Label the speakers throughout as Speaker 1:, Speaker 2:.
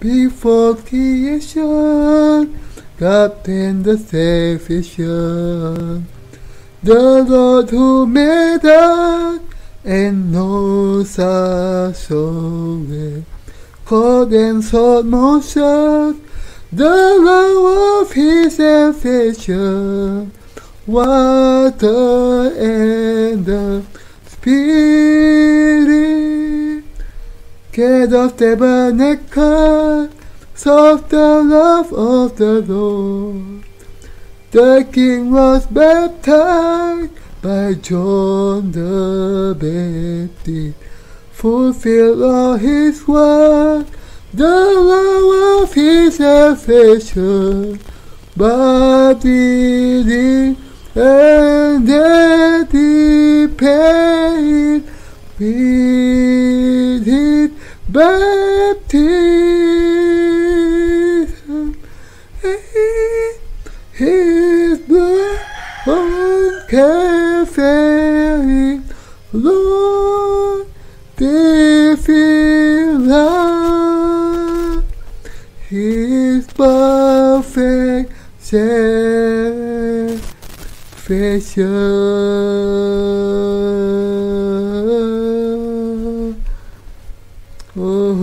Speaker 1: before creation, God in the salvation. The Lord who made us and knows our soul, cold and salt motion, the love of His salvation, water and the Spirit, Gate of tabernacle, soft the love of the Lord. The King was baptized by John the Baptist, fulfilled all His work, the love of His salvation, body and death He paid with His baptism. His blood on Calvary, Lord, defeat love, His perfect salvation. Oh.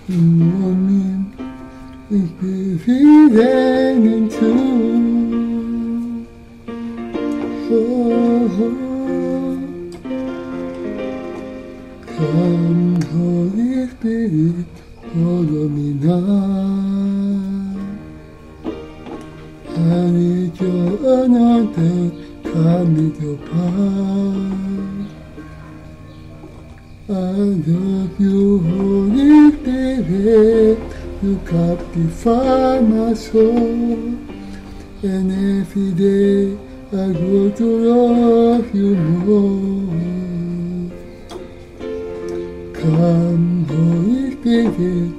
Speaker 1: Woman is breathing into. Come, Holy Spirit, follow me now. I need your anointing, come with your power. I love you, Holy Spirit, you captivate my soul. And every day I go to love you more. Come, Holy Spirit,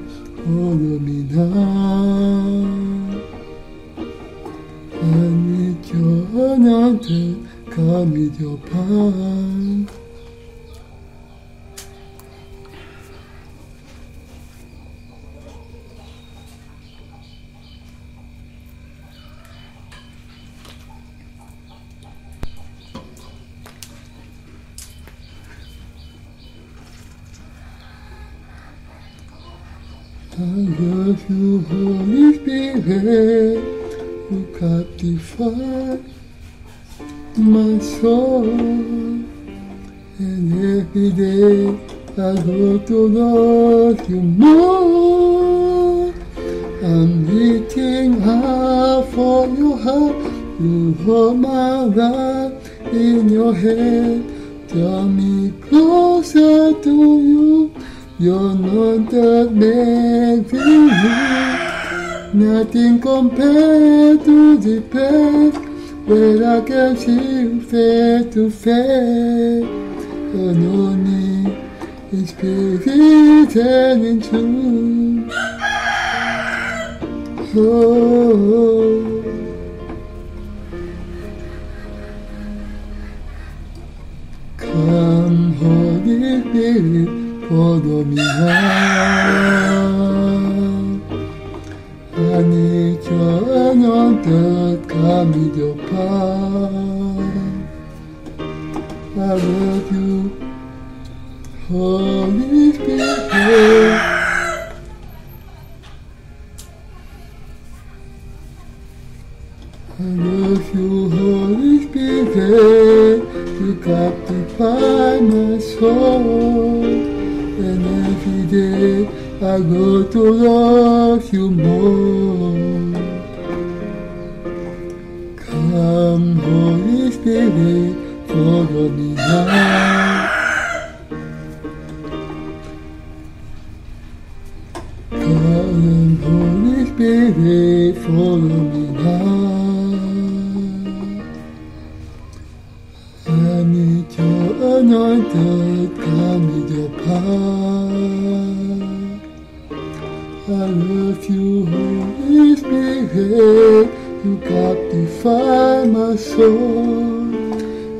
Speaker 1: follow me now. I need your anointing, come with your power. I love you, Holy Spirit, you captivate my soul. And every day I go to love you more. I'm reaching high for your heart. You hold my life in your hand. Draw me closer to you. You're not that makes me move. Nothing compared to the past, where I can see you face to face. And only is spirit and in truth. Oh. Come, Holy Spirit, follow me now. I need your anointing, come with your power. I love you, Holy Spirit. I love you, Holy Spirit. You captivate my soul. And every day I go to love you more. Come, Holy Spirit, follow me now. Come, Holy Spirit, follow me now. I need your anointing, come with your power. I love you, Holy Spirit, you captivate my soul.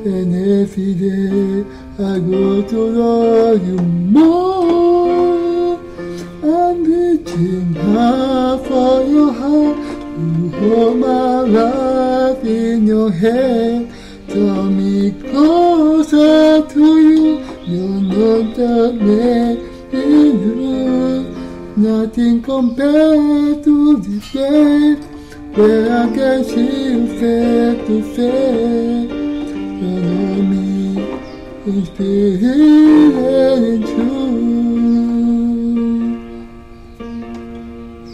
Speaker 1: And every day I go to love you more. I'm reaching high for your heart. You hold my life in your hand. Draw me closer to you. You're not that man in you. Nothing compared to this day, where I can see you face to face. You know me in spirit and in truth.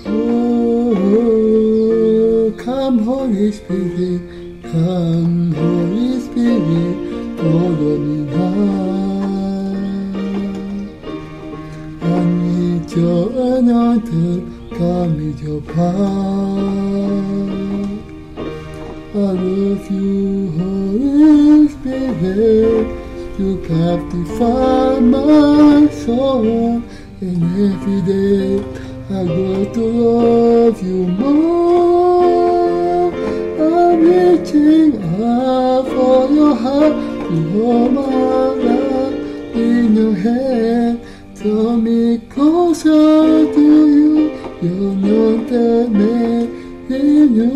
Speaker 1: Oh, come, Holy Spirit, come, Holy Spirit, follow me now. I need your anointing, come with your power. I love you, Holy Spirit, you captivate my soul. And every day I go to love you more. I'm reaching out for your heart. You hold my life in your hand. Draw me closer to you. You're not that man in you.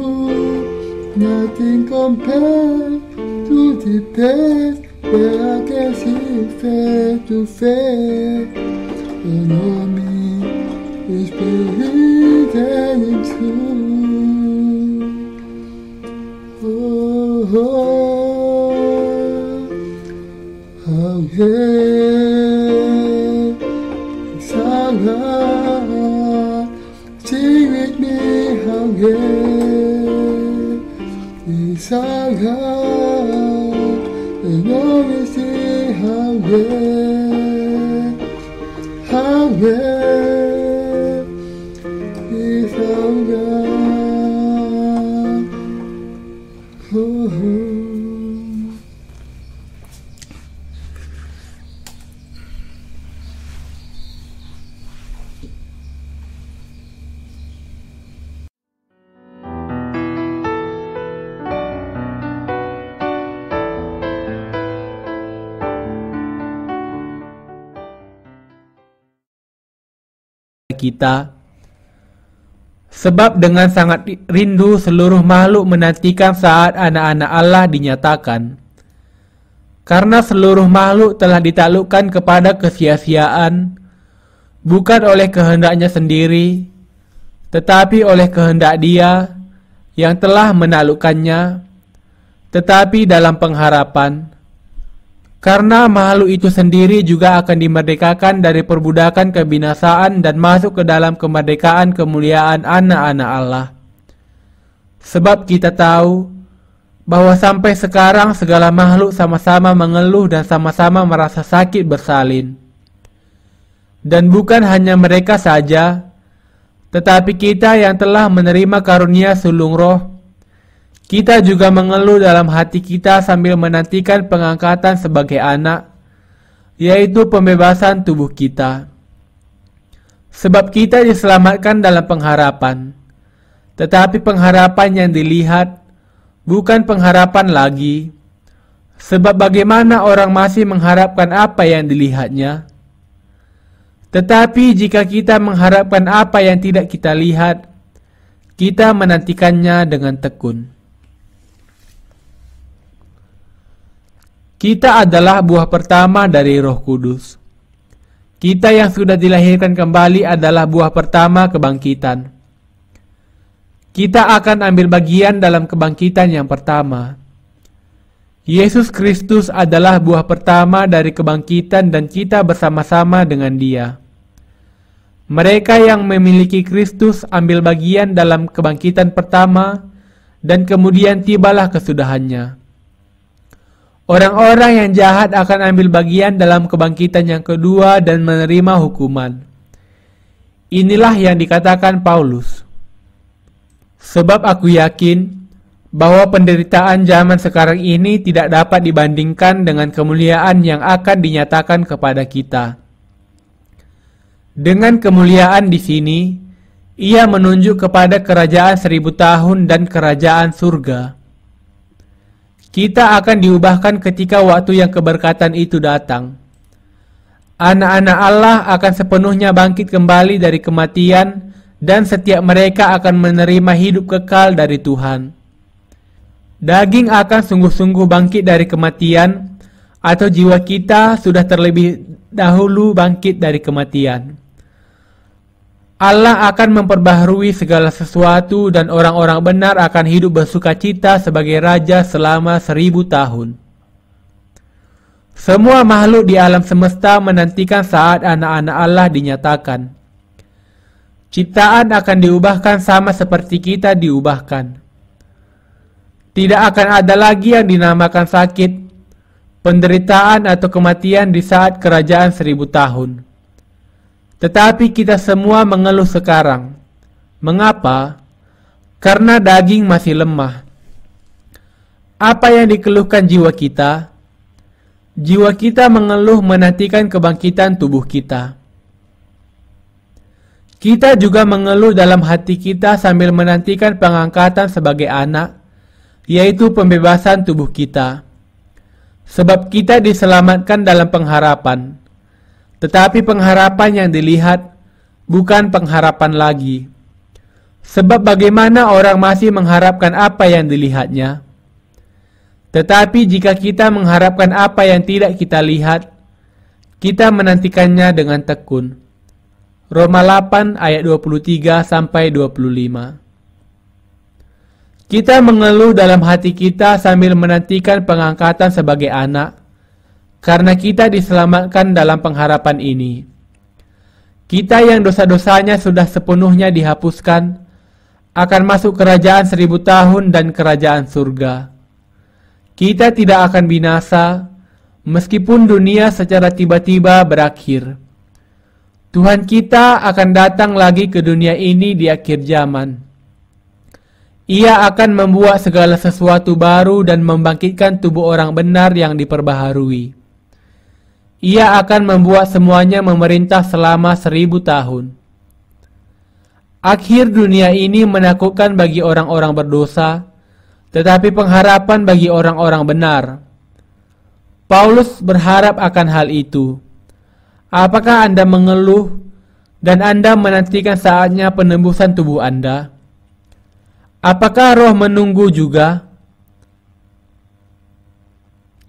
Speaker 1: Nothing compared to the past, where I can see face to face. You know me is breathing into. How sangat sing with me, how sangat enormous, how is
Speaker 2: kita. Sebab dengan sangat rindu seluruh makhluk menantikan saat anak-anak Allah dinyatakan. Karena seluruh makhluk telah ditaklukkan kepada kesia-siaan, bukan oleh kehendaknya sendiri, tetapi oleh kehendak Dia yang telah menaklukkannya, tetapi dalam pengharapan. Karena makhluk itu sendiri juga akan dimerdekakan dari perbudakan kebinasaan dan masuk ke dalam kemerdekaan kemuliaan anak-anak Allah. Sebab kita tahu bahwa sampai sekarang segala makhluk sama-sama mengeluh dan sama-sama merasa sakit bersalin. Dan bukan hanya mereka saja, tetapi kita yang telah menerima karunia sulung roh, kita juga mengeluh dalam hati kita sambil menantikan pengangkatan sebagai anak, yaitu pembebasan tubuh kita. Sebab kita diselamatkan dalam pengharapan, tetapi pengharapan yang dilihat bukan pengharapan lagi. Sebab bagaimana orang masih mengharapkan apa yang dilihatnya? Tetapi jika kita mengharapkan apa yang tidak kita lihat, kita menantikannya dengan tekun. Kita adalah buah pertama dari Roh Kudus. Kita yang sudah dilahirkan kembali adalah buah pertama kebangkitan. Kita akan ambil bagian dalam kebangkitan yang pertama. Yesus Kristus adalah buah pertama dari kebangkitan dan kita bersama-sama dengan Dia. Mereka yang memiliki Kristus ambil bagian dalam kebangkitan pertama dan kemudian tibalah kesudahannya. Orang-orang yang jahat akan ambil bagian dalam kebangkitan yang kedua dan menerima hukuman. Inilah yang dikatakan Paulus. Sebab aku yakin bahwa penderitaan zaman sekarang ini tidak dapat dibandingkan dengan kemuliaan yang akan dinyatakan kepada kita. Dengan kemuliaan di sini, ia menunjuk kepada kerajaan 1000 tahun dan kerajaan surga. Kita akan diubahkan ketika waktu yang keberkatan itu datang. Anak-anak Allah akan sepenuhnya bangkit kembali dari kematian dan setiap mereka akan menerima hidup kekal dari Tuhan. Daging akan sungguh-sungguh bangkit dari kematian, atau jiwa kita sudah terlebih dahulu bangkit dari kematian. Allah akan memperbaharui segala sesuatu dan orang-orang benar akan hidup bersukacita sebagai Raja selama 1000 tahun. Semua makhluk di alam semesta menantikan saat anak-anak Allah dinyatakan. Ciptaan akan diubahkan sama seperti kita diubahkan. Tidak akan ada lagi yang dinamakan sakit, penderitaan atau kematian di saat kerajaan 1000 tahun. Tetapi kita semua mengeluh sekarang. Mengapa? Karena daging masih lemah. Apa yang dikeluhkan jiwa kita? Jiwa kita mengeluh menantikan kebangkitan tubuh kita. Kita juga mengeluh dalam hati kita sambil menantikan pengangkatan sebagai anak, yaitu pembebasan tubuh kita. Sebab kita diselamatkan dalam pengharapan. Tetapi pengharapan yang dilihat bukan pengharapan lagi. Sebab bagaimana orang masih mengharapkan apa yang dilihatnya? Tetapi jika kita mengharapkan apa yang tidak kita lihat, kita menantikannya dengan tekun. Roma 8 ayat 23 sampai 25. Kita mengeluh dalam hati kita sambil menantikan pengangkatan sebagai anak, karena kita diselamatkan dalam pengharapan ini. Kita yang dosa-dosanya sudah sepenuhnya dihapuskan, akan masuk kerajaan 1000 tahun dan kerajaan surga. Kita tidak akan binasa, meskipun dunia secara tiba-tiba berakhir. Tuhan kita akan datang lagi ke dunia ini di akhir zaman. Ia akan membuat segala sesuatu baru dan membangkitkan tubuh orang benar yang diperbaharui. Ia akan membuat semuanya memerintah selama 1000 tahun. Akhir dunia ini menakutkan bagi orang-orang berdosa, tetapi pengharapan bagi orang-orang benar. Paulus berharap akan hal itu. Apakah Anda mengeluh dan Anda menantikan saatnya penembusan tubuh Anda? Apakah roh menunggu juga?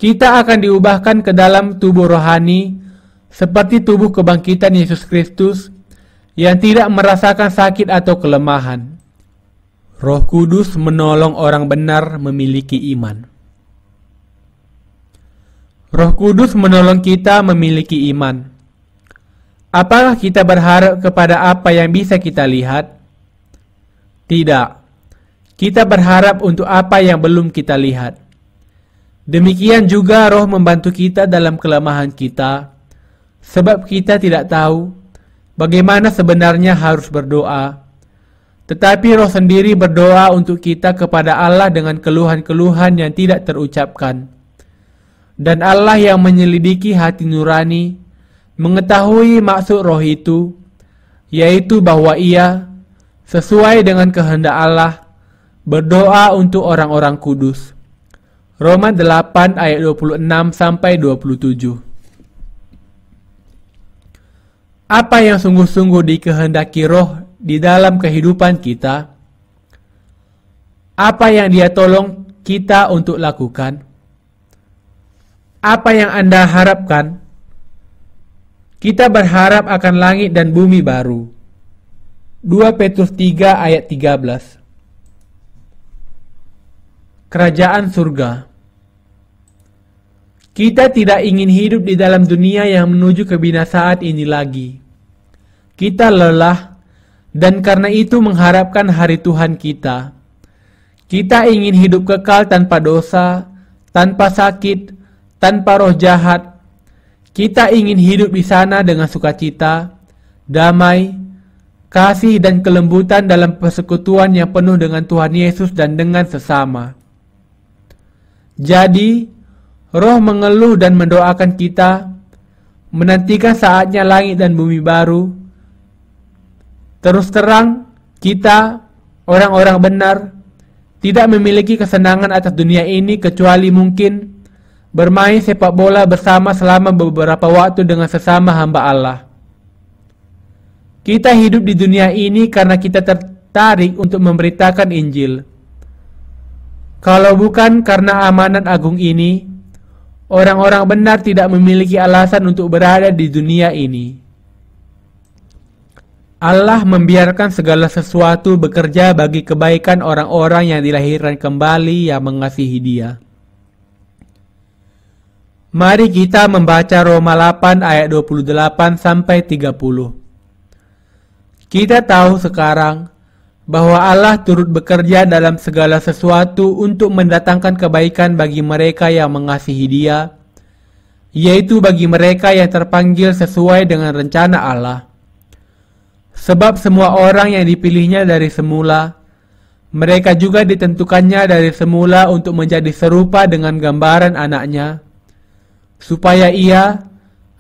Speaker 2: Kita akan diubahkan ke dalam tubuh rohani seperti tubuh kebangkitan Yesus Kristus yang tidak merasakan sakit atau kelemahan. Roh Kudus menolong orang benar memiliki iman. Roh Kudus menolong kita memiliki iman. Apakah kita berharap kepada apa yang bisa kita lihat? Tidak. Kita berharap untuk apa yang belum kita lihat. Demikian juga roh membantu kita dalam kelemahan kita, sebab kita tidak tahu bagaimana sebenarnya harus berdoa. Tetapi roh sendiri berdoa untuk kita kepada Allah dengan keluhan-keluhan yang tidak terucapkan. Dan Allah yang menyelidiki hati nurani mengetahui maksud roh itu, yaitu bahwa ia, sesuai dengan kehendak Allah, berdoa untuk orang-orang kudus. Roma 8 ayat 26 sampai 27. Apa yang sungguh-sungguh dikehendaki roh di dalam kehidupan kita? Apa yang Dia tolong kita untuk lakukan? Apa yang Anda harapkan? Kita berharap akan langit dan bumi baru. 2 Petrus 3 ayat 13. Kerajaan surga. Kita tidak ingin hidup di dalam dunia yang menuju kebinasaan ini lagi. Kita lelah dan karena itu mengharapkan hari Tuhan kita. Kita ingin hidup kekal tanpa dosa, tanpa sakit, tanpa roh jahat. Kita ingin hidup di sana dengan sukacita, damai, kasih dan kelembutan dalam persekutuan yang penuh dengan Tuhan Yesus dan dengan sesama. Jadi, roh mengeluh dan mendoakan kita, menantikan saatnya langit dan bumi baru. Terus terang, kita, orang-orang benar, tidak memiliki kesenangan atas dunia ini kecuali mungkin bermain sepak bola bersama selama beberapa waktu dengan sesama hamba Allah. Kita hidup di dunia ini karena kita tertarik untuk memberitakan Injil. Kalau bukan karena amanat agung ini, orang-orang benar tidak memiliki alasan untuk berada di dunia ini. Allah membiarkan segala sesuatu bekerja bagi kebaikan orang-orang yang dilahirkan kembali yang mengasihi Dia. Mari kita membaca Roma 8 ayat 28 sampai 30. Kita tahu sekarang bahwa Allah turut bekerja dalam segala sesuatu untuk mendatangkan kebaikan bagi mereka yang mengasihi Dia, yaitu bagi mereka yang terpanggil sesuai dengan rencana Allah. Sebab semua orang yang dipilihnya dari semula, mereka juga ditentukannya dari semula untuk menjadi serupa dengan gambaran anaknya, supaya ia,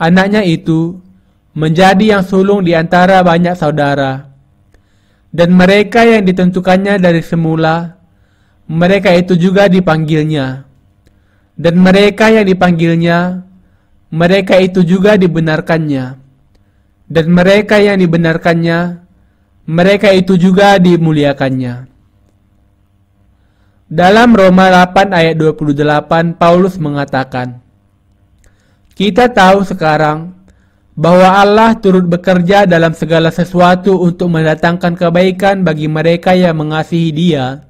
Speaker 2: anaknya itu, menjadi yang sulung di antara banyak saudara. Dan mereka yang ditentukannya dari semula, mereka itu juga dipanggilnya. Dan mereka yang dipanggilnya, mereka itu juga dibenarkannya. Dan mereka yang dibenarkannya, mereka itu juga dimuliakannya. Dalam Roma 8 ayat 28, Paulus mengatakan, kita tahu sekarang bahwa Allah turut bekerja dalam segala sesuatu untuk mendatangkan kebaikan bagi mereka yang mengasihi Dia,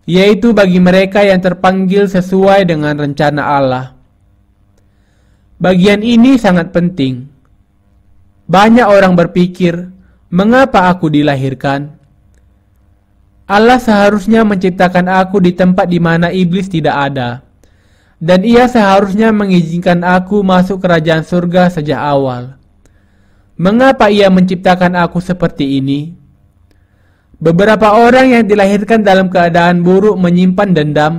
Speaker 2: yaitu bagi mereka yang terpanggil sesuai dengan rencana Allah. Bagian ini sangat penting. Banyak orang berpikir, mengapa aku dilahirkan? Allah seharusnya menciptakan aku di tempat di mana iblis tidak ada, dan Ia seharusnya mengizinkan aku masuk kerajaan surga sejak awal. Mengapa Ia menciptakan aku seperti ini? Beberapa orang yang dilahirkan dalam keadaan buruk menyimpan dendam,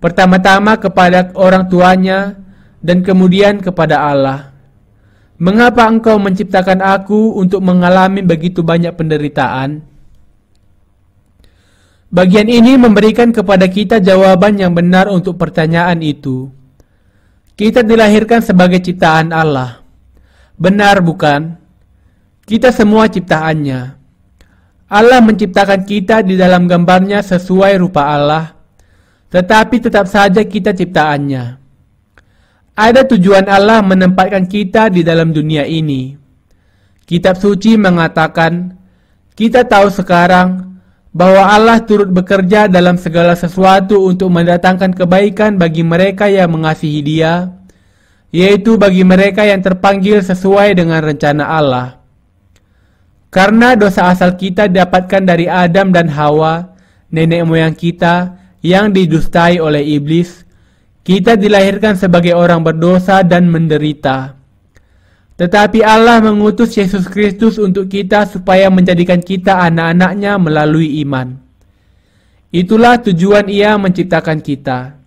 Speaker 2: pertama-tama kepada orang tuanya, dan kemudian kepada Allah. Mengapa Engkau menciptakan aku untuk mengalami begitu banyak penderitaan? Bagian ini memberikan kepada kita jawaban yang benar untuk pertanyaan itu. Kita dilahirkan sebagai ciptaan Allah. Benar bukan? Kita semua ciptaannya. Allah menciptakan kita di dalam gambarnya sesuai rupa Allah, tetapi tetap saja kita ciptaannya. Ada tujuan Allah menempatkan kita di dalam dunia ini. Kitab suci mengatakan, kita tahu sekarang bahwa Allah turut bekerja dalam segala sesuatu untuk mendatangkan kebaikan bagi mereka yang mengasihi Dia, yaitu bagi mereka yang terpanggil sesuai dengan rencana Allah. Karena dosa asal kita didapatkan dari Adam dan Hawa, nenek moyang kita, yang didustai oleh iblis, kita dilahirkan sebagai orang berdosa dan menderita. Tetapi Allah mengutus Yesus Kristus untuk kita supaya menjadikan kita anak-anaknya melalui iman. Itulah tujuan Ia menciptakan kita.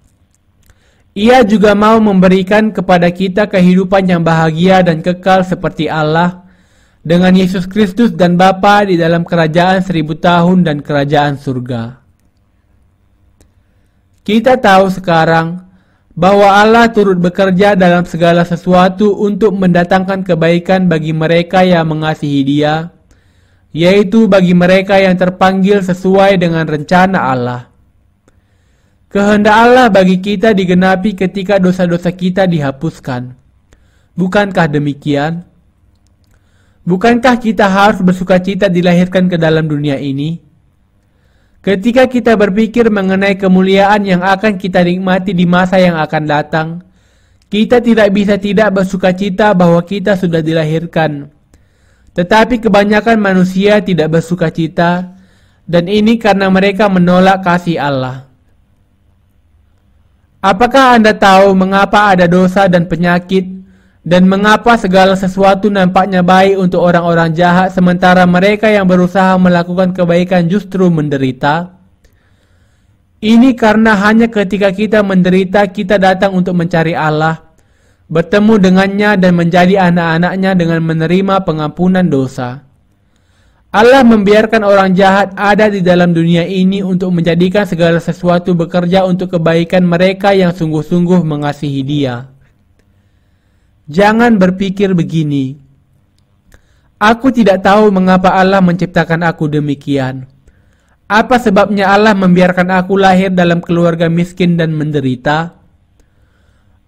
Speaker 2: Ia juga mau memberikan kepada kita kehidupan yang bahagia dan kekal seperti Allah, dengan Yesus Kristus dan Bapa di dalam kerajaan 1000 tahun dan kerajaan surga. Kita tahu sekarang bahwa Allah turut bekerja dalam segala sesuatu untuk mendatangkan kebaikan bagi mereka yang mengasihi Dia, yaitu bagi mereka yang terpanggil sesuai dengan rencana Allah. Kehendak Allah bagi kita digenapi ketika dosa-dosa kita dihapuskan. Bukankah demikian? Bukankah kita harus bersukacita dilahirkan ke dalam dunia ini? Ketika kita berpikir mengenai kemuliaan yang akan kita nikmati di masa yang akan datang, kita tidak bisa tidak bersukacita bahwa kita sudah dilahirkan. Tetapi kebanyakan manusia tidak bersukacita, dan ini karena mereka menolak kasih Allah. Apakah Anda tahu mengapa ada dosa dan penyakit, dan mengapa segala sesuatu nampaknya baik untuk orang-orang jahat sementara mereka yang berusaha melakukan kebaikan justru menderita? Ini karena hanya ketika kita menderita kita datang untuk mencari Allah, bertemu dengannya dan menjadi anak-anaknya dengan menerima pengampunan dosa. Allah membiarkan orang jahat ada di dalam dunia ini untuk menjadikan segala sesuatu bekerja untuk kebaikan mereka yang sungguh-sungguh mengasihi Dia. Jangan berpikir begini, aku tidak tahu mengapa Allah menciptakan aku demikian. Apa sebabnya Allah membiarkan aku lahir dalam keluarga miskin dan menderita?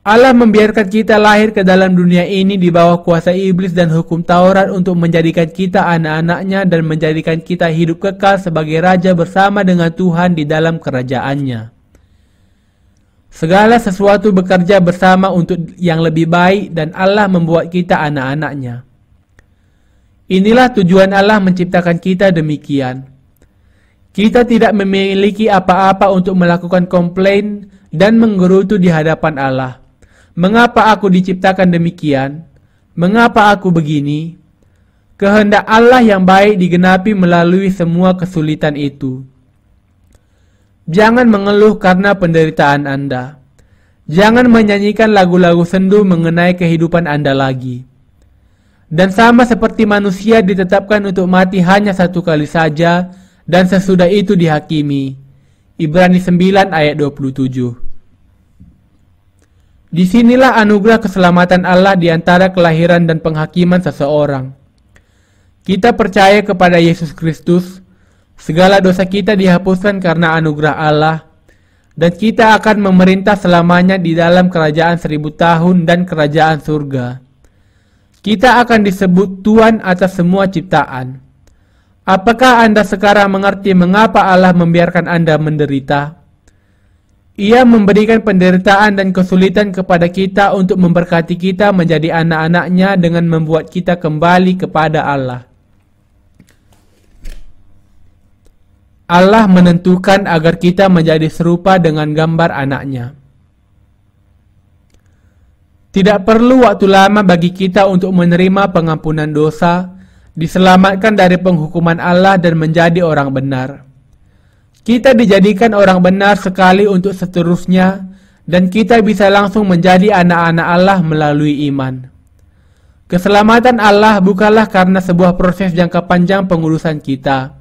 Speaker 2: Allah membiarkan kita lahir ke dalam dunia ini di bawah kuasa iblis dan hukum Taurat untuk menjadikan kita anak-anaknya dan menjadikan kita hidup kekal sebagai raja bersama dengan Tuhan di dalam kerajaannya. Segala sesuatu bekerja bersama untuk yang lebih baik dan Allah membuat kita anak-anaknya. Inilah tujuan Allah menciptakan kita demikian. Kita tidak memiliki apa-apa untuk melakukan komplain dan menggerutu di hadapan Allah. Mengapa aku diciptakan demikian? Mengapa aku begini? Kehendak Allah yang baik digenapi melalui semua kesulitan itu. Jangan mengeluh karena penderitaan Anda. Jangan menyanyikan lagu-lagu sendu mengenai kehidupan Anda lagi. Dan sama seperti manusia ditetapkan untuk mati hanya satu kali saja dan sesudah itu dihakimi. Ibrani 9 ayat 27. Disinilah anugerah keselamatan Allah di antara kelahiran dan penghakiman seseorang. Kita percaya kepada Yesus Kristus. Segala dosa kita dihapuskan karena anugerah Allah, dan kita akan memerintah selamanya di dalam kerajaan 1000 tahun dan kerajaan surga. Kita akan disebut Tuhan atas semua ciptaan. Apakah Anda sekarang mengerti mengapa Allah membiarkan Anda menderita? Ia memberikan penderitaan dan kesulitan kepada kita untuk memberkati kita menjadi anak-anak-Nya dengan membuat kita kembali kepada Allah. Allah menentukan agar kita menjadi serupa dengan gambar anak-Nya. Tidak perlu waktu lama bagi kita untuk menerima pengampunan dosa, diselamatkan dari penghukuman Allah dan menjadi orang benar. Kita dijadikan orang benar sekali untuk seterusnya, dan kita bisa langsung menjadi anak-anak Allah melalui iman. Keselamatan Allah bukanlah karena sebuah proses jangka panjang pengurusan kita.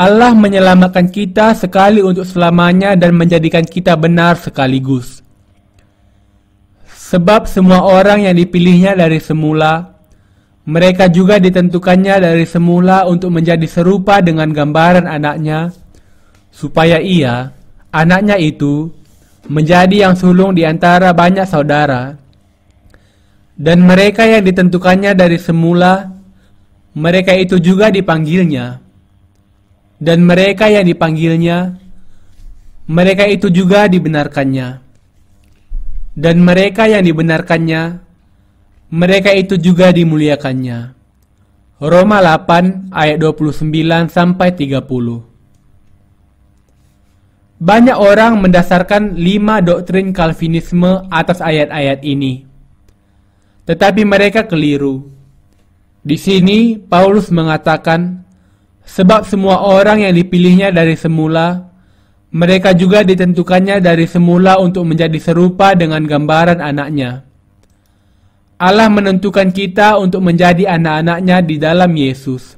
Speaker 2: Allah menyelamatkan kita sekali untuk selamanya dan menjadikan kita benar sekaligus. Sebab semua orang yang dipilihnya dari semula, mereka juga ditentukannya dari semula untuk menjadi serupa dengan gambaran anaknya, supaya ia, anaknya itu, menjadi yang sulung di antara banyak saudara. Dan mereka yang ditentukannya dari semula, mereka itu juga dipanggilnya. Dan mereka yang dipanggilnya, mereka itu juga dibenarkannya. Dan mereka yang dibenarkannya, mereka itu juga dimuliakannya. Roma 8 ayat 29-30. Banyak orang mendasarkan 5 doktrin Calvinisme atas ayat-ayat ini. Tetapi mereka keliru. Di sini Paulus mengatakan, sebab semua orang yang dipilihnya dari semula, mereka juga ditentukannya dari semula untuk menjadi serupa dengan gambaran anaknya. Allah menentukan kita untuk menjadi anak-anaknya di dalam Yesus.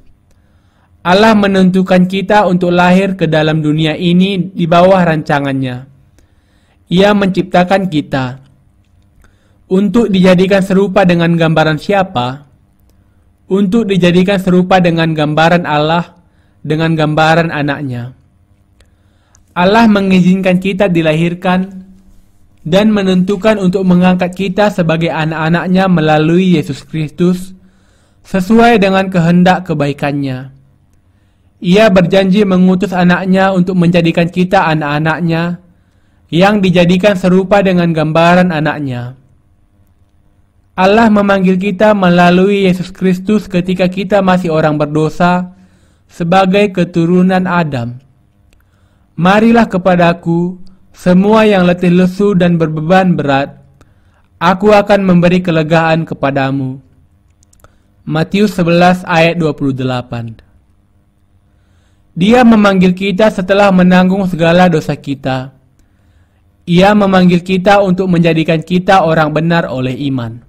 Speaker 2: Allah menentukan kita untuk lahir ke dalam dunia ini di bawah rancangannya. Ia menciptakan kita. Untuk dijadikan serupa dengan gambaran siapa? Untuk dijadikan serupa dengan gambaran Allah, dengan gambaran anaknya. Allah mengizinkan kita dilahirkan dan menentukan untuk mengangkat kita sebagai anak-anaknya melalui Yesus Kristus, sesuai dengan kehendak kebaikannya. Ia berjanji mengutus anaknya untuk menjadikan kita anak-anaknya, yang dijadikan serupa dengan gambaran anaknya. Allah memanggil kita melalui Yesus Kristus ketika kita masih orang berdosa, sebagai keturunan Adam. Marilah kepadaku, semua yang letih lesu dan berbeban berat, aku akan memberi kelegaan kepadamu. Matius 11 ayat 28. Dia memanggil kita setelah menanggung segala dosa kita. Ia memanggil kita untuk menjadikan kita orang benar oleh iman.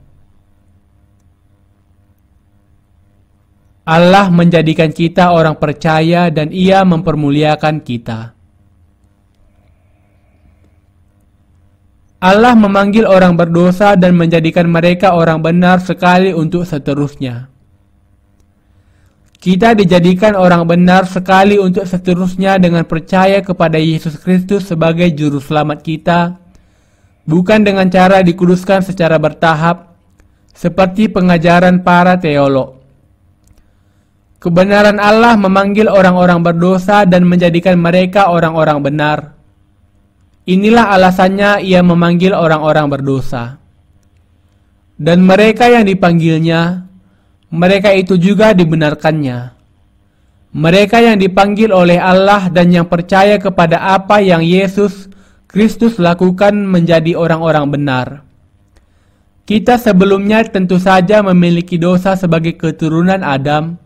Speaker 2: Allah menjadikan kita orang percaya dan Ia mempermuliakan kita. Allah memanggil orang berdosa dan menjadikan mereka orang benar sekali untuk seterusnya. Kita dijadikan orang benar sekali untuk seterusnya dengan percaya kepada Yesus Kristus sebagai juru selamat kita, bukan dengan cara dikuduskan secara bertahap, seperti pengajaran para teolog. Kebenaran Allah memanggil orang-orang berdosa dan menjadikan mereka orang-orang benar. Inilah alasannya Ia memanggil orang-orang berdosa. Dan mereka yang dipanggilnya, mereka itu juga dibenarkannya. Mereka yang dipanggil oleh Allah dan yang percaya kepada apa yang Yesus Kristus lakukan menjadi orang-orang benar. Kita sebelumnya tentu saja memiliki dosa sebagai keturunan Adam,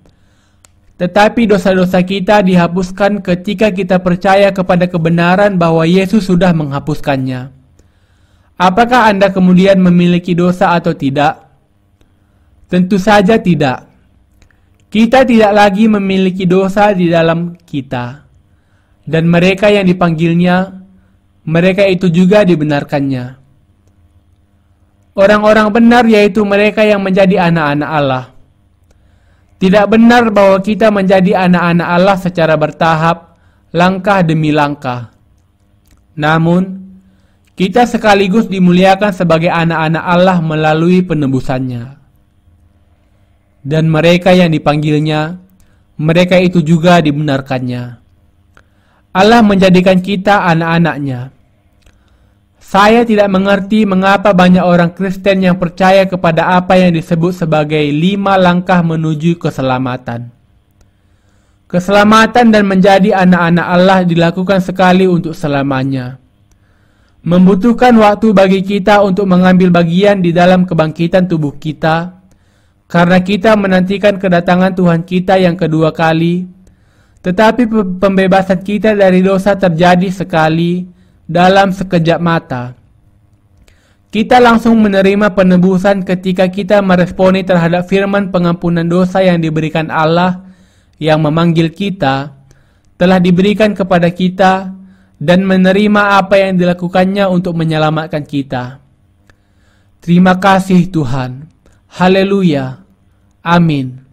Speaker 2: tetapi dosa-dosa kita dihapuskan ketika kita percaya kepada kebenaran bahwa Yesus sudah menghapuskannya. Apakah Anda kemudian memiliki dosa atau tidak? Tentu saja tidak. Kita tidak lagi memiliki dosa di dalam kita. Dan mereka yang dipanggilnya, mereka itu juga dibenarkannya. Orang-orang benar yaitu mereka yang menjadi anak-anak Allah. Tidak benar bahwa kita menjadi anak-anak Allah secara bertahap, langkah demi langkah. Namun, kita sekaligus dimuliakan sebagai anak-anak Allah melalui penebusannya. dan mereka yang dipanggilnya, mereka itu juga dibenarkannya. Allah menjadikan kita anak-anaknya. Saya tidak mengerti mengapa banyak orang Kristen yang percaya kepada apa yang disebut sebagai 5 langkah menuju keselamatan. Keselamatan dan menjadi anak-anak Allah dilakukan sekali untuk selamanya. Membutuhkan waktu bagi kita untuk mengambil bagian di dalam kebangkitan tubuh kita, karena kita menantikan kedatangan Tuhan kita yang kedua kali. Tetapi pembebasan kita dari dosa terjadi sekali dalam sekejap mata. Kita langsung menerima penebusan ketika kita meresponi terhadap firman pengampunan dosa yang diberikan Allah yang memanggil kita, telah diberikan kepada kita, dan menerima apa yang dilakukannya untuk menyelamatkan kita. Terima kasih Tuhan. Haleluya. Amin.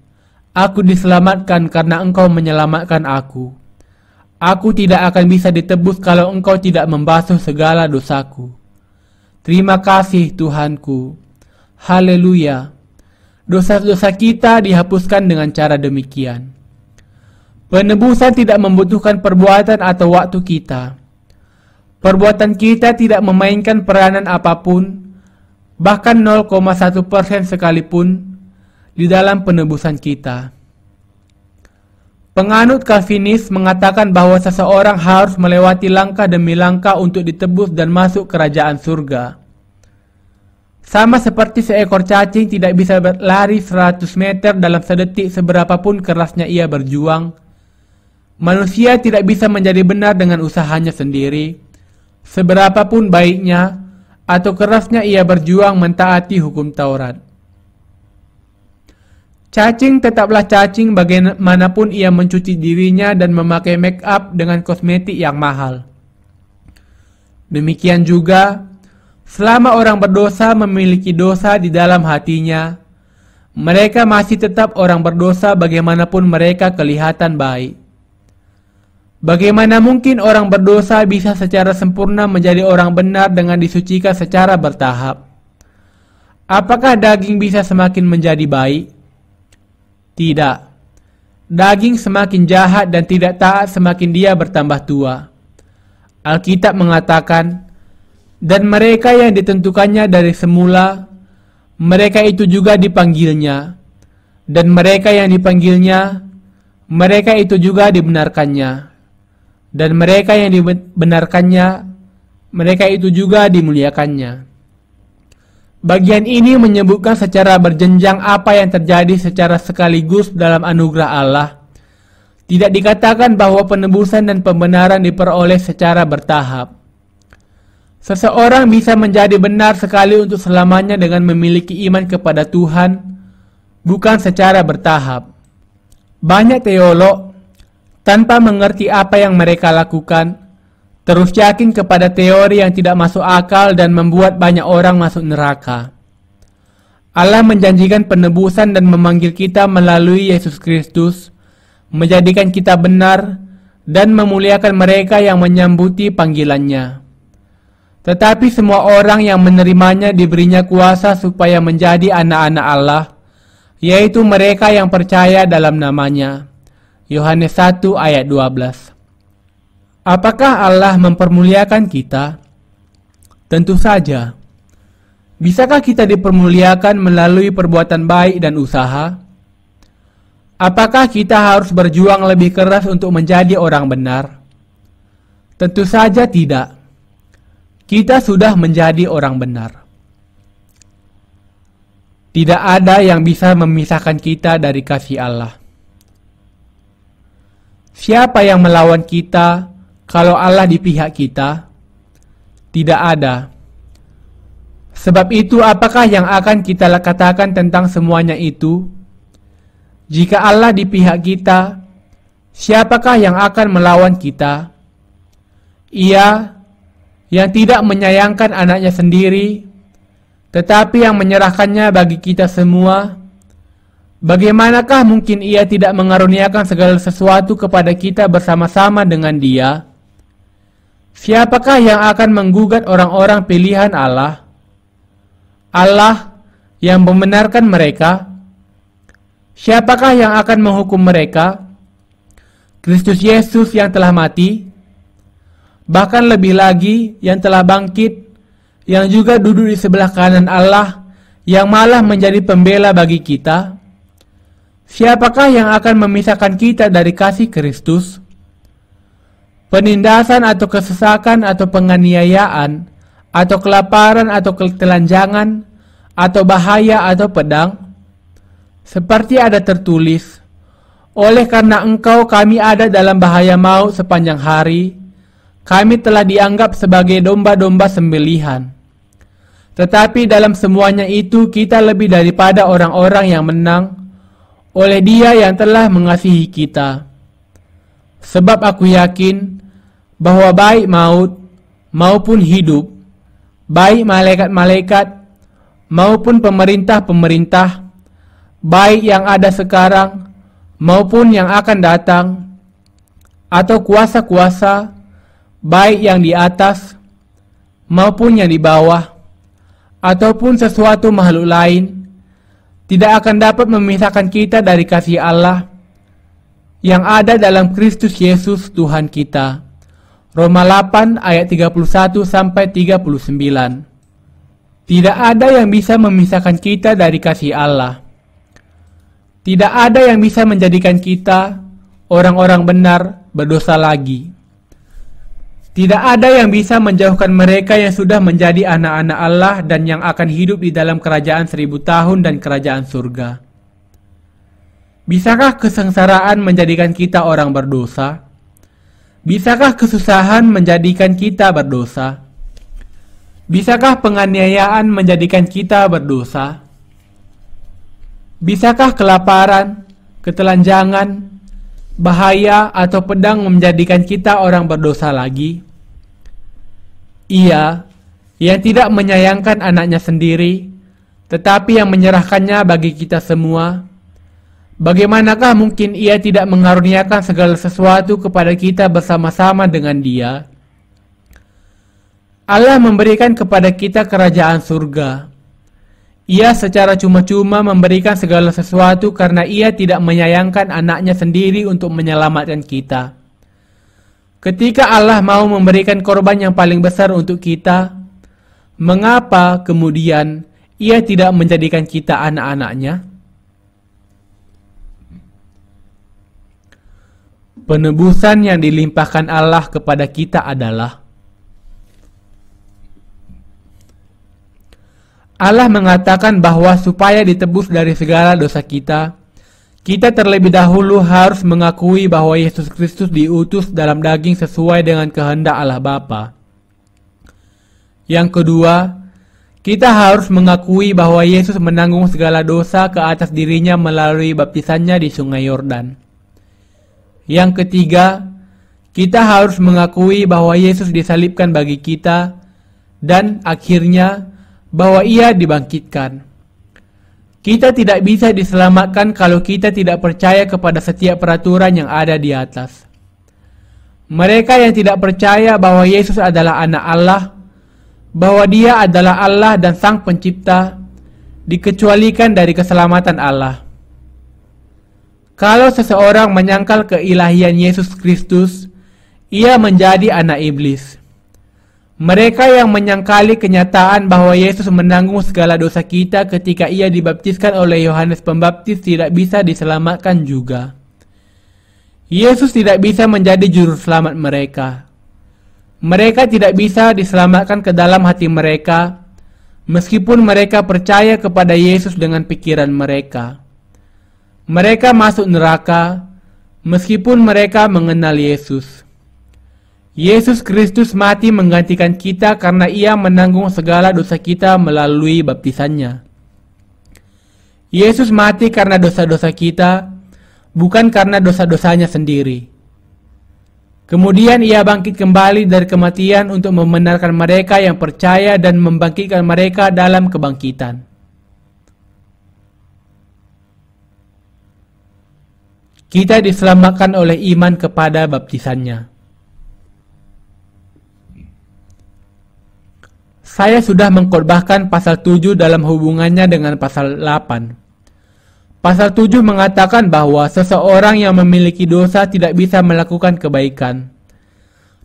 Speaker 2: Aku diselamatkan karena Engkau menyelamatkan aku. Aku tidak akan bisa ditebus kalau Engkau tidak membasuh segala dosaku. Terima kasih Tuhanku. Haleluya. Dosa-dosa kita dihapuskan dengan cara demikian. Penebusan tidak membutuhkan perbuatan atau waktu kita. Perbuatan kita tidak memainkan peranan apapun, bahkan 0,1% sekalipun, di dalam penebusan kita. Penganut Calvinis mengatakan bahwa seseorang harus melewati langkah demi langkah untuk ditebus dan masuk kerajaan surga. Sama seperti seekor cacing tidak bisa berlari 100 meter dalam sedetik seberapapun kerasnya ia berjuang, manusia tidak bisa menjadi benar dengan usahanya sendiri, seberapapun baiknya atau kerasnya ia berjuang mentaati hukum Taurat. Cacing tetaplah cacing bagaimanapun ia mencuci dirinya dan memakai make up dengan kosmetik yang mahal. Demikian juga, selama orang berdosa memiliki dosa di dalam hatinya, mereka masih tetap orang berdosa bagaimanapun mereka kelihatan baik. Bagaimana mungkin orang berdosa bisa secara sempurna menjadi orang benar dengan disucikan secara bertahap? Apakah daging bisa semakin menjadi baik? Tidak. Daging semakin jahat dan tidak taat semakin dia bertambah tua. Alkitab mengatakan, dan mereka yang ditentukannya dari semula, mereka itu juga dipanggilnya. Dan mereka yang dipanggilnya, mereka itu juga dibenarkannya. Dan mereka yang dibenarkannya, mereka itu juga dimuliakannya. Bagian ini menyebutkan secara berjenjang apa yang terjadi secara sekaligus dalam anugerah Allah. Tidak dikatakan bahwa penebusan dan pembenaran diperoleh secara bertahap. Seseorang bisa menjadi benar sekali untuk selamanya dengan memiliki iman kepada Tuhan, bukan secara bertahap. Banyak teolog, tanpa mengerti apa yang mereka lakukan, terus yakin kepada teori yang tidak masuk akal dan membuat banyak orang masuk neraka. Allah menjanjikan penebusan dan memanggil kita melalui Yesus Kristus, menjadikan kita benar dan memuliakan mereka yang menyambuti panggilannya. Tetapi semua orang yang menerimanya diberinya kuasa supaya menjadi anak-anak Allah, yaitu mereka yang percaya dalam namanya. Yohanes 1 ayat 12. Apakah Allah mempermuliakan kita? Tentu saja. Bisakah kita dipermuliakan melalui perbuatan baik dan usaha? Apakah kita harus berjuang lebih keras untuk menjadi orang benar? Tentu saja tidak. Kita sudah menjadi orang benar. Tidak ada yang bisa memisahkan kita dari kasih Allah. Siapa yang melawan kita kalau Allah di pihak kita? Tidak ada. Sebab itu apakah yang akan kita katakan tentang semuanya itu? Jika Allah di pihak kita, siapakah yang akan melawan kita? Ia yang tidak menyayangkan anaknya sendiri, tetapi yang menyerahkannya bagi kita semua. Bagaimanakah mungkin ia tidak mengaruniakan segala sesuatu kepada kita bersama-sama dengan Dia? Siapakah yang akan menggugat orang-orang pilihan Allah? Allah yang membenarkan mereka. Siapakah yang akan menghukum mereka? Kristus Yesus yang telah mati, bahkan lebih lagi yang telah bangkit, yang juga duduk di sebelah kanan Allah, yang malah menjadi pembela bagi kita. Siapakah yang akan memisahkan kita dari kasih Kristus? Penindasan atau kesesakan atau penganiayaan, atau kelaparan atau ketelanjangan, atau bahaya atau pedang? Seperti ada tertulis, oleh karena engkau kami ada dalam bahaya maut sepanjang hari, kami telah dianggap sebagai domba-domba sembelihan. Tetapi dalam semuanya itu kita lebih daripada orang-orang yang menang, oleh Dia yang telah mengasihi kita. Sebab aku yakin bahwa baik maut maupun hidup, baik malaikat-malaikat maupun pemerintah-pemerintah, baik yang ada sekarang maupun yang akan datang, atau kuasa-kuasa, baik yang di atas maupun yang di bawah, ataupun sesuatu makhluk lain, tidak akan dapat memisahkan kita dari kasih Allah yang ada dalam Kristus Yesus Tuhan kita. Roma 8 ayat 31 sampai 39. Tidak ada yang bisa memisahkan kita dari kasih Allah. Tidak ada yang bisa menjadikan kita orang-orang benar berdosa lagi. Tidak ada yang bisa menjauhkan mereka yang sudah menjadi anak-anak Allah dan yang akan hidup di dalam kerajaan 1000 tahun dan kerajaan surga. Bisakah kesengsaraan menjadikan kita orang berdosa? Bisakah kesusahan menjadikan kita berdosa? Bisakah penganiayaan menjadikan kita berdosa? Bisakah kelaparan, ketelanjangan, bahaya atau pedang menjadikan kita orang berdosa lagi? Ia yang tidak menyayangkan anaknya sendiri, tetapi yang menyerahkannya bagi kita semua, bagaimanakah mungkin Ia tidak mengaruniakan segala sesuatu kepada kita bersama-sama dengan Dia? Allah memberikan kepada kita kerajaan surga. Ia secara cuma-cuma memberikan segala sesuatu karena Ia tidak menyayangkan anaknya sendiri untuk menyelamatkan kita. Ketika Allah mau memberikan korban yang paling besar untuk kita, mengapa kemudian Ia tidak menjadikan kita anak-anaknya? Penebusan yang dilimpahkan Allah kepada kita adalah Allah mengatakan bahwa supaya ditebus dari segala dosa kita, kita terlebih dahulu harus mengakui bahwa Yesus Kristus diutus dalam daging sesuai dengan kehendak Allah Bapa. Yang kedua, kita harus mengakui bahwa Yesus menanggung segala dosa ke atas dirinya melalui baptisannya di Sungai Yordan. Yang ketiga, kita harus mengakui bahwa Yesus disalibkan bagi kita, dan akhirnya bahwa Ia dibangkitkan. Kita tidak bisa diselamatkan kalau kita tidak percaya kepada setiap peraturan yang ada di atas. Mereka yang tidak percaya bahwa Yesus adalah anak Allah, bahwa Dia adalah Allah dan Sang Pencipta, dikecualikan dari keselamatan Allah. Kalau seseorang menyangkal keilahian Yesus Kristus, ia menjadi anak iblis. Mereka yang menyangkali kenyataan bahwa Yesus menanggung segala dosa kita ketika Ia dibaptiskan oleh Yohanes Pembaptis tidak bisa diselamatkan juga. Yesus tidak bisa menjadi juru selamat mereka. Mereka tidak bisa diselamatkan ke dalam hati mereka, meskipun mereka percaya kepada Yesus dengan pikiran mereka. Mereka masuk neraka, meskipun mereka mengenal Yesus. Yesus Kristus mati menggantikan kita karena Ia menanggung segala dosa kita melalui baptisannya. Yesus mati karena dosa-dosa kita, bukan karena dosa-dosanya sendiri. Kemudian Ia bangkit kembali dari kematian untuk membenarkan mereka yang percaya dan membangkitkan mereka dalam kebangkitan. Kita diselamatkan oleh iman kepada baptisannya. Saya sudah mengkhotbahkan pasal 7 dalam hubungannya dengan pasal 8. Pasal 7 mengatakan bahwa seseorang yang memiliki dosa tidak bisa melakukan kebaikan.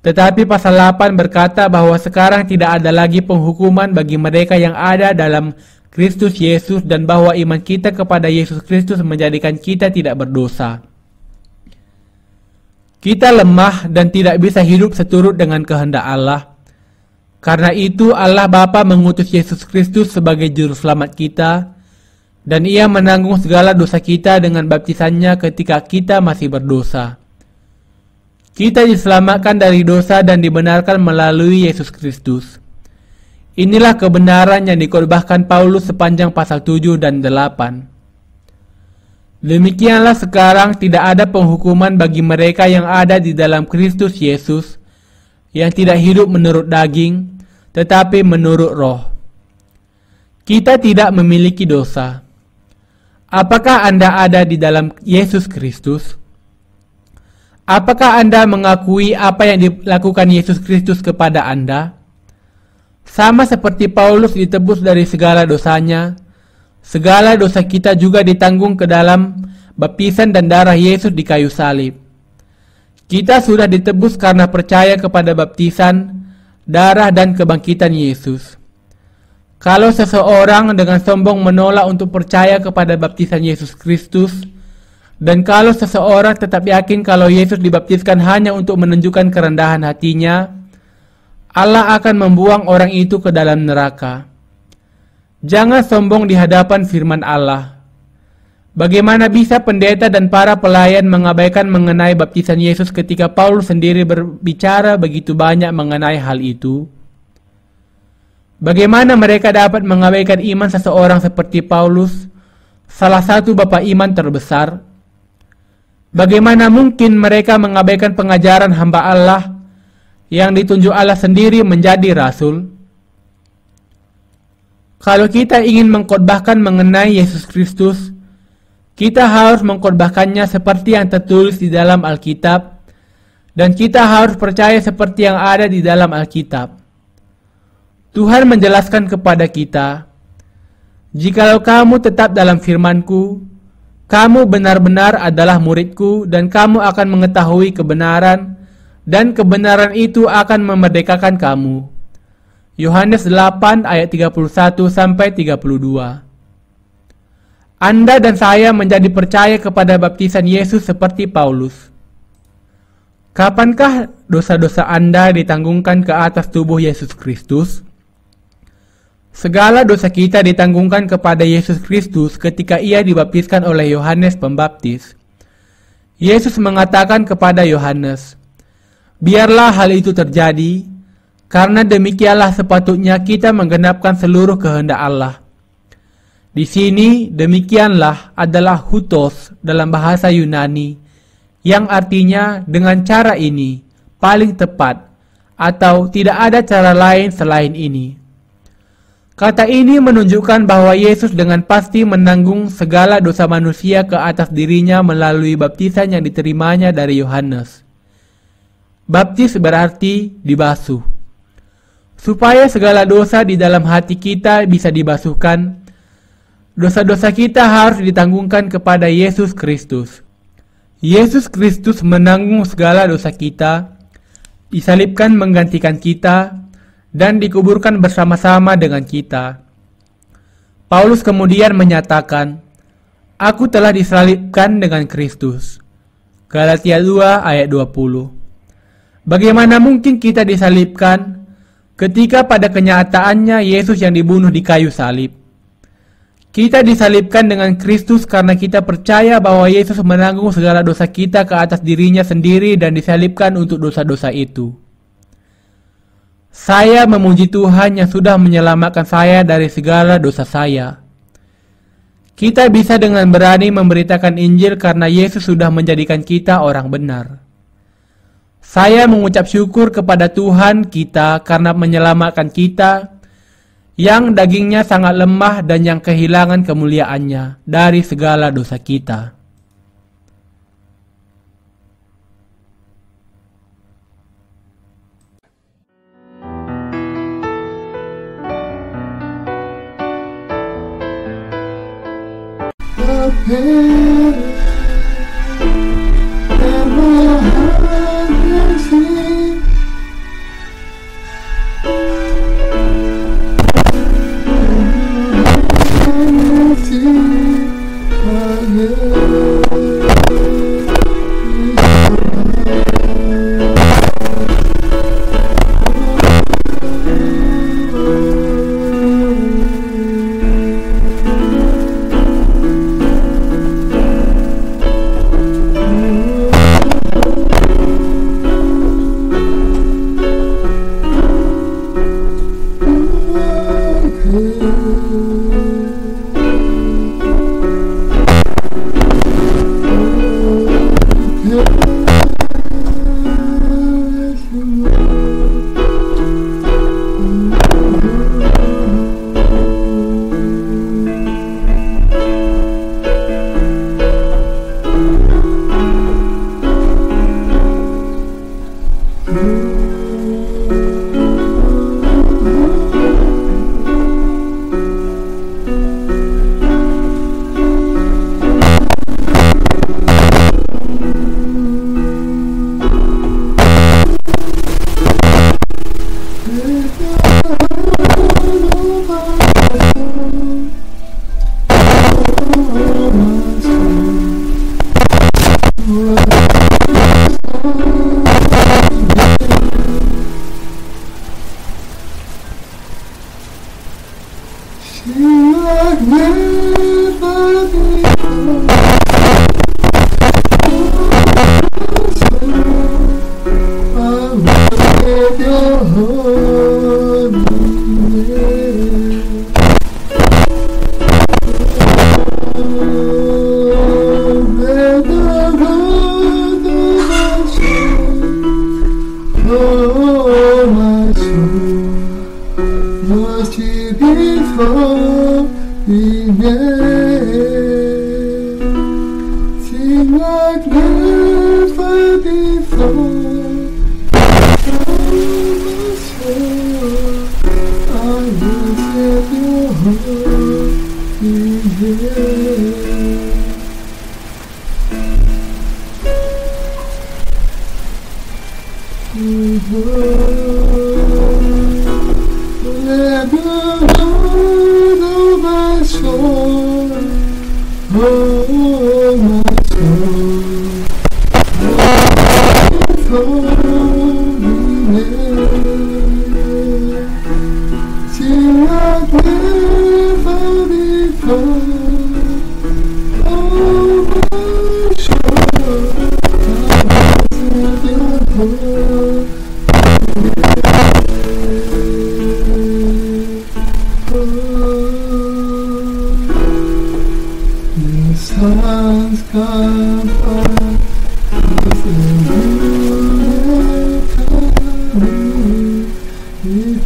Speaker 2: Tetapi pasal 8 berkata bahwa sekarang tidak ada lagi penghukuman bagi mereka yang ada dalam Kristus Yesus, dan bahwa iman kita kepada Yesus Kristus menjadikan kita tidak berdosa. Kita lemah dan tidak bisa hidup seturut dengan kehendak Allah. Karena itu Allah Bapa mengutus Yesus Kristus sebagai juru selamat kita, dan Ia menanggung segala dosa kita dengan baptisannya ketika kita masih berdosa. Kita diselamatkan dari dosa dan dibenarkan melalui Yesus Kristus. Inilah kebenaran yang dikhotbahkan Paulus sepanjang pasal 7 dan 8. Demikianlah sekarang tidak ada penghukuman bagi mereka yang ada di dalam Kristus Yesus, yang tidak hidup menurut daging, tetapi menurut roh. Kita tidak memiliki dosa. Apakah Anda ada di dalam Yesus Kristus? Apakah Anda mengakui apa yang dilakukan Yesus Kristus kepada Anda? Sama seperti Paulus ditebus dari segala dosanya, segala dosa kita juga ditanggung ke dalam baptisan dan darah Yesus di kayu salib. Kita sudah ditebus karena percaya kepada baptisan, darah dan kebangkitan Yesus. Kalau seseorang dengan sombong menolak untuk percaya kepada baptisan Yesus Kristus, dan kalau seseorang tetap yakin kalau Yesus dibaptiskan hanya untuk menunjukkan kerendahan hatinya, Allah akan membuang orang itu ke dalam neraka. Jangan sombong di hadapan firman Allah. Bagaimana bisa pendeta dan para pelayan mengabaikan mengenai baptisan Yesus ketika Paulus sendiri berbicara begitu banyak mengenai hal itu? Bagaimana mereka dapat mengabaikan iman seseorang seperti Paulus, salah satu bapa iman terbesar? Bagaimana mungkin mereka mengabaikan pengajaran hamba Allah yang ditunjuk Allah sendiri menjadi rasul? Kalau kita ingin mengkhotbahkan mengenai Yesus Kristus, kita harus mengkhotbahkannya seperti yang tertulis di dalam Alkitab, dan kita harus percaya seperti yang ada di dalam Alkitab. Tuhan menjelaskan kepada kita, "Jikalau kamu tetap dalam firman-Ku, kamu benar-benar adalah murid-Ku, dan kamu akan mengetahui kebenaran, dan kebenaran itu akan memerdekakan kamu." Yohanes 8 ayat 31-32. Anda dan saya menjadi percaya kepada baptisan Yesus seperti Paulus. Kapankah dosa-dosa Anda ditanggungkan ke atas tubuh Yesus Kristus? Segala dosa kita ditanggungkan kepada Yesus Kristus ketika Ia dibaptiskan oleh Yohanes Pembaptis. Yesus mengatakan kepada Yohanes, "Biarlah hal itu terjadi, karena demikianlah sepatutnya kita menggenapkan seluruh kehendak Allah." Di sini demikianlah adalah hutos dalam bahasa Yunani, yang artinya dengan cara ini, paling tepat, atau tidak ada cara lain selain ini. Kata ini menunjukkan bahwa Yesus dengan pasti menanggung segala dosa manusia ke atas dirinya melalui baptisan yang diterimanya dari Yohanes. Baptis berarti dibasuh. Supaya segala dosa di dalam hati kita bisa dibasuhkan, dosa-dosa kita harus ditanggungkan kepada Yesus Kristus. Yesus Kristus menanggung segala dosa kita, disalibkan menggantikan kita, dan dikuburkan bersama-sama dengan kita. Paulus kemudian menyatakan, "Aku telah disalibkan dengan Kristus." Galatia 2 ayat 20. Bagaimana mungkin kita disalibkan ketika pada kenyataannya Yesus yang dibunuh di kayu salib? Kita disalibkan dengan Kristus karena kita percaya bahwa Yesus menanggung segala dosa kita ke atas dirinya sendiri dan disalibkan untuk dosa-dosa itu. Saya memuji Tuhan yang sudah menyelamatkan saya dari segala dosa saya. Kita bisa dengan berani memberitakan Injil karena Yesus sudah menjadikan kita orang benar. Saya mengucap syukur kepada Tuhan kita karena menyelamatkan kita, yang dagingnya sangat lemah dan yang kehilangan kemuliaannya dari segala dosa kita.
Speaker 1: head and my heart can sing.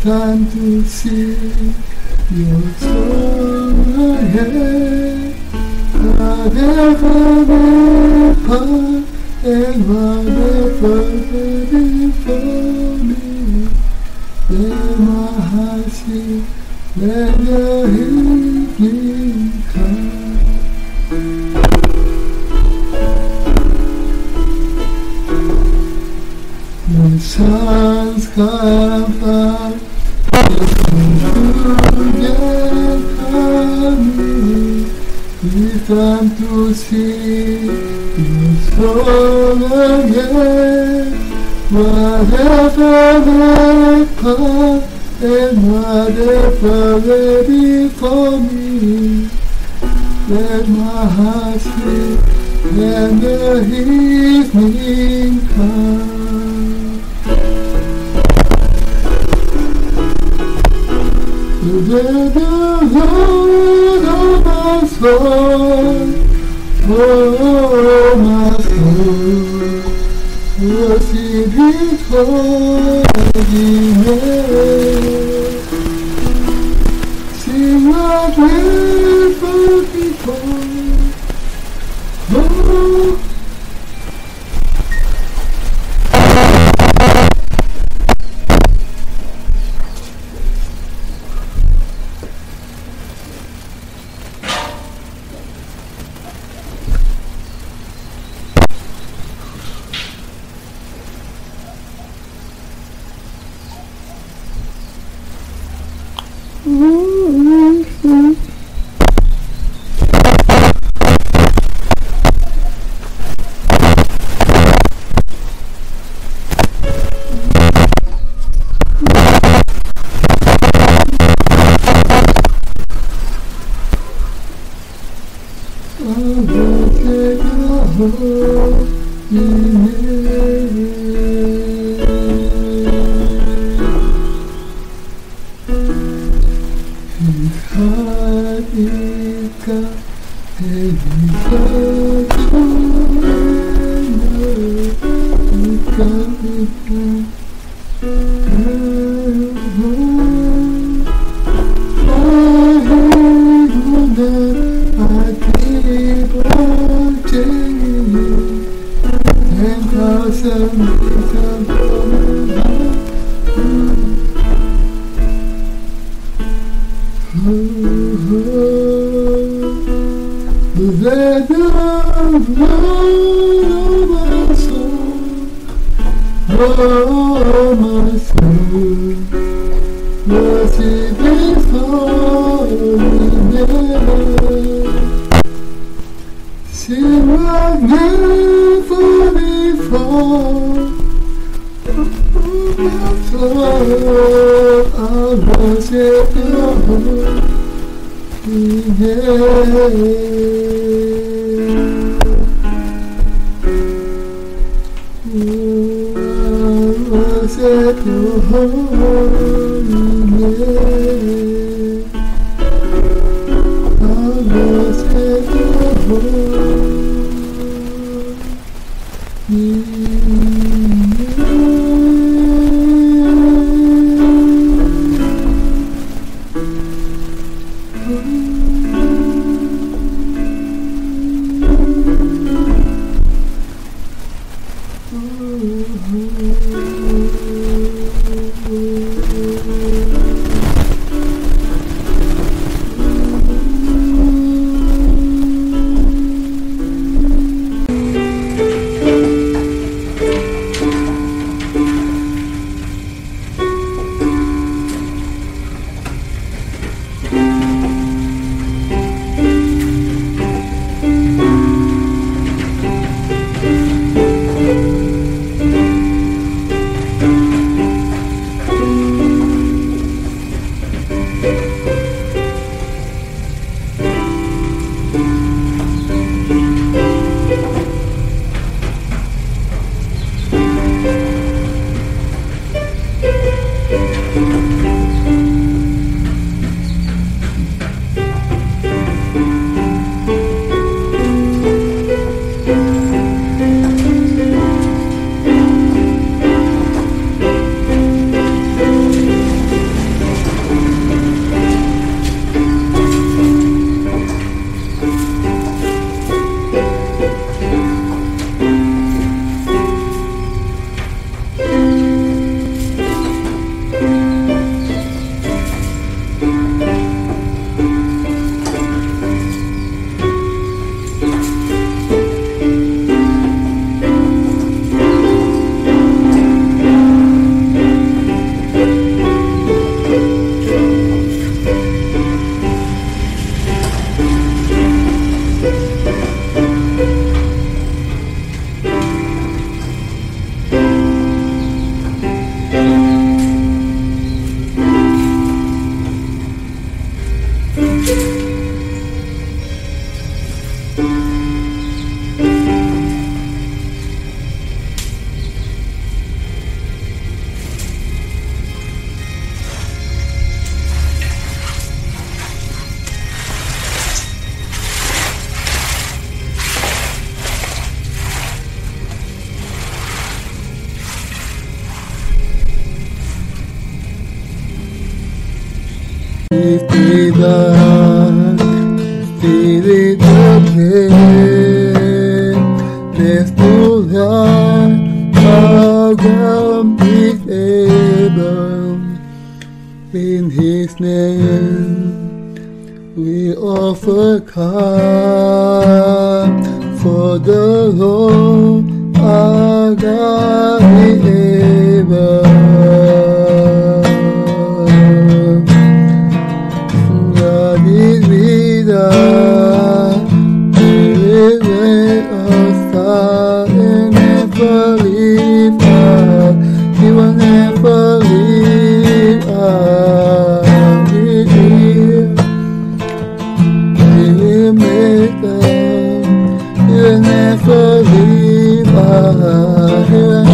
Speaker 1: Time to see your soul ahead, whatever may pass and whatever may before me. Let my heart sing, let the evening come. The sun's come up. It's time to see your soul again. Whatever may come and whatever may before me, let my heart sing and the evening come. The Lord of my soul, oh my soul, worship His holy name. Sing like never before. Oh. In His name we offer come, for the Lord our God is able. never leave our head.